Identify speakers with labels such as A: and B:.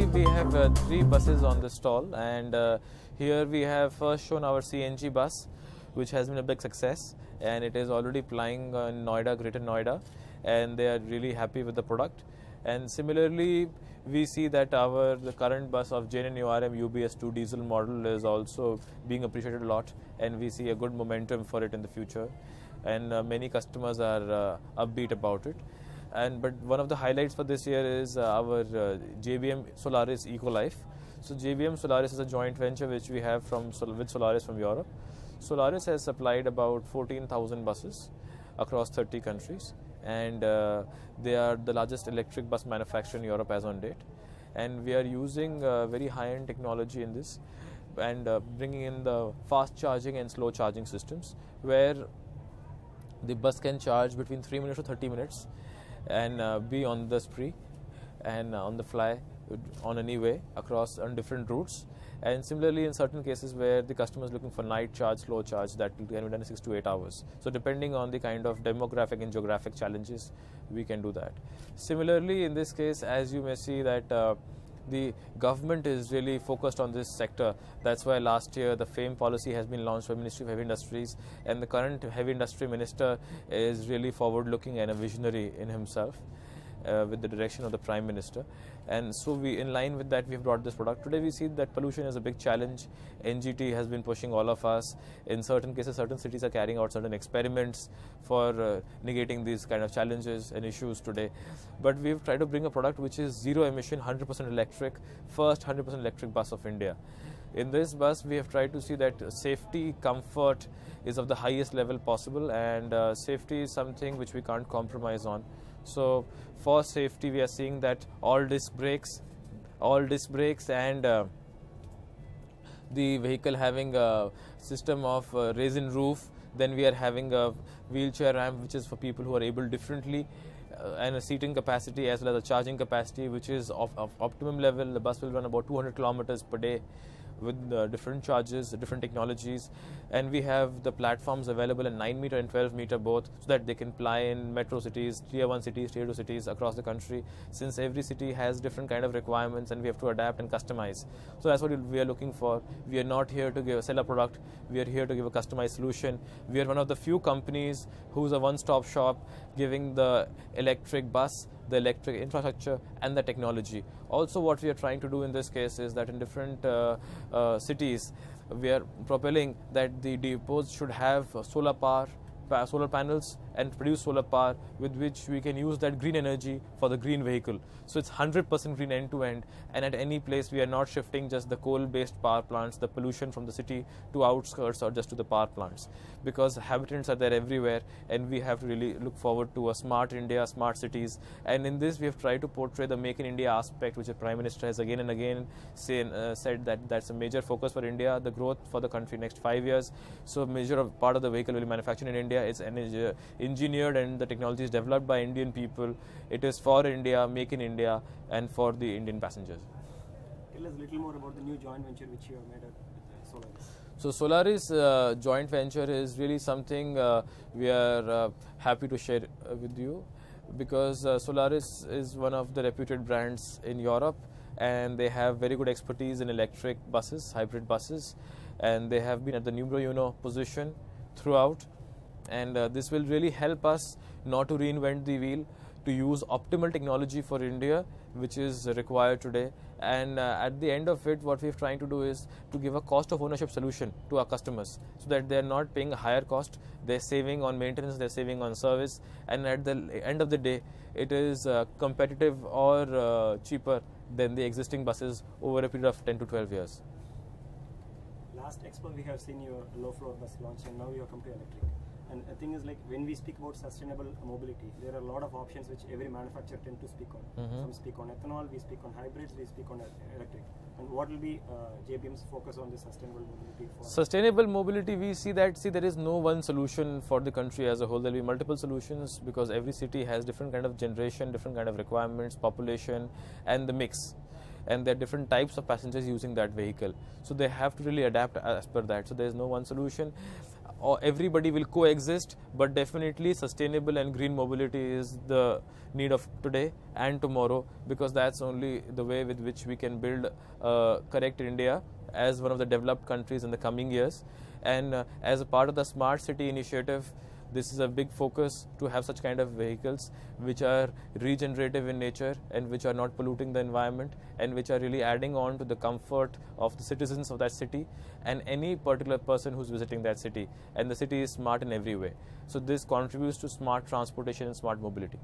A: Basically, we have three buses on the stall, and here we have first shown our CNG bus, which has been a big success, and it is already plying in Noida, Greater Noida, and they are really happy with the product. And similarly, we see that the current bus of JNN URM UBS2 diesel model is also being appreciated a lot, and we see a good momentum for it in the future, and many customers are upbeat about it. But one of the highlights for this year is our JBM Solaris EcoLife. So JBM Solaris is a joint venture which we have with Solaris from Europe. Solaris has supplied about 14,000 buses across 30 countries, and they are the largest electric bus manufacturer in Europe as on date. And we are using very high-end technology in this, and bringing in the fast charging and slow charging systems, where the bus can charge between 3 minutes to 30 minutes and be on the spree and on the fly on any way on different routes. And similarly, in certain cases where the customer is looking for night charge, slow charge, that can be done in 6 to 8 hours. So depending on the kind of demographic and geographic challenges, we can do that. Similarly, in this case, as you may see that the government is really focused on this sector. That's why last year the FAME policy has been launched by Ministry of Heavy Industries, and the current Heavy Industry Minister is really forward-looking and a visionary in himself, with the direction of the Prime Minister. And so in line with that, we have brought this product. Today we see that pollution is a big challenge. NGT has been pushing all of us. In certain cases, certain cities are carrying out certain experiments for negating these kind of challenges and issues today. But we've tried to bring a product which is zero emission, 100% electric, first 100% electric bus of India. In this bus, we have tried to see that safety, comfort is of the highest level possible, and safety is something which we can't compromise on. So for safety, we are seeing that all disc brakes and the vehicle having a system of resin roof. Then we are having a wheelchair ramp, which is for people who are able differently, and a seating capacity as well as a charging capacity, which is of optimum level. The bus will run about 200 kilometers per day with different charges, different technologies, and we have the platforms available in 9 meter and 12 meter both, so that they can ply in metro cities, tier 1 cities, tier 2 cities across the country, since every city has different kind of requirements and we have to adapt and customize. So that's what we are looking for. We are not here to sell a product, we are here to give a customized solution. We are one of the few companies who's a one-stop shop, giving the electric bus, the electric infrastructure, and the technology. Also, what we are trying to do in this case is that in different cities, we are propelling that the depots should have solar power, solar panels, and produce solar power with which we can use that green energy for the green vehicle. So it's 100% green end to end, and at any place we are not shifting just the coal-based power plants, the pollution from the city to outskirts or just to the power plants, because habitants are there everywhere, and we have to really look forward to a smart India, smart cities. And in this we have tried to portray the Make in India aspect, which the Prime Minister has again and again said that that's a major focus for India, the growth for the country next 5 years. So major part of the vehicle will be manufactured in India. It's engineered, and the technology is developed by Indian people. It is for India, Make in India, and for the Indian passengers.
B: Tell us a little more about the new joint venture which you have made at Solaris.
A: So Solaris joint venture is really something we are happy to share with you, because Solaris is one of the reputed brands in Europe, and they have very good expertise in electric buses, hybrid buses, and they have been at the numero uno position throughout. And this will really help us not to reinvent the wheel, to use optimal technology for India, which is required today. And at the end of it, what we're trying to do is to give a cost of ownership solution to our customers, so that they're not paying a higher cost, they're saving on maintenance, they're saving on service, and at the end of the day, it is competitive or cheaper than the existing buses over a period of 10 to 12 years.
B: Last Expo we have seen your low floor bus launch, and now you are come to electric. And the thing is, like, when we speak about sustainable mobility, there are a lot of options which every manufacturer tend to speak on. Some speak on ethanol, we speak on hybrids, we speak on electric. And what will be JBM's focus on the sustainable mobility?
A: Sustainable mobility, we see that there is no one solution for the country as a whole. There will be multiple solutions, because every city has different kind of generation, different kind of requirements, population, and the mix. And there are different types of passengers using that vehicle. So they have to really adapt as per that. So there is no one solution. everybody will coexist, but definitely sustainable and green mobility is the need of today and tomorrow, because that's only the way with which we can build correct India as one of the developed countries in the coming years. And as a part of the Smart City initiative, this is a big focus to have such kind of vehicles which are regenerative in nature and which are not polluting the environment and which are really adding on to the comfort of the citizens of that city and any particular person who's visiting that city. And the city is smart in every way. So this contributes to smart transportation and smart mobility.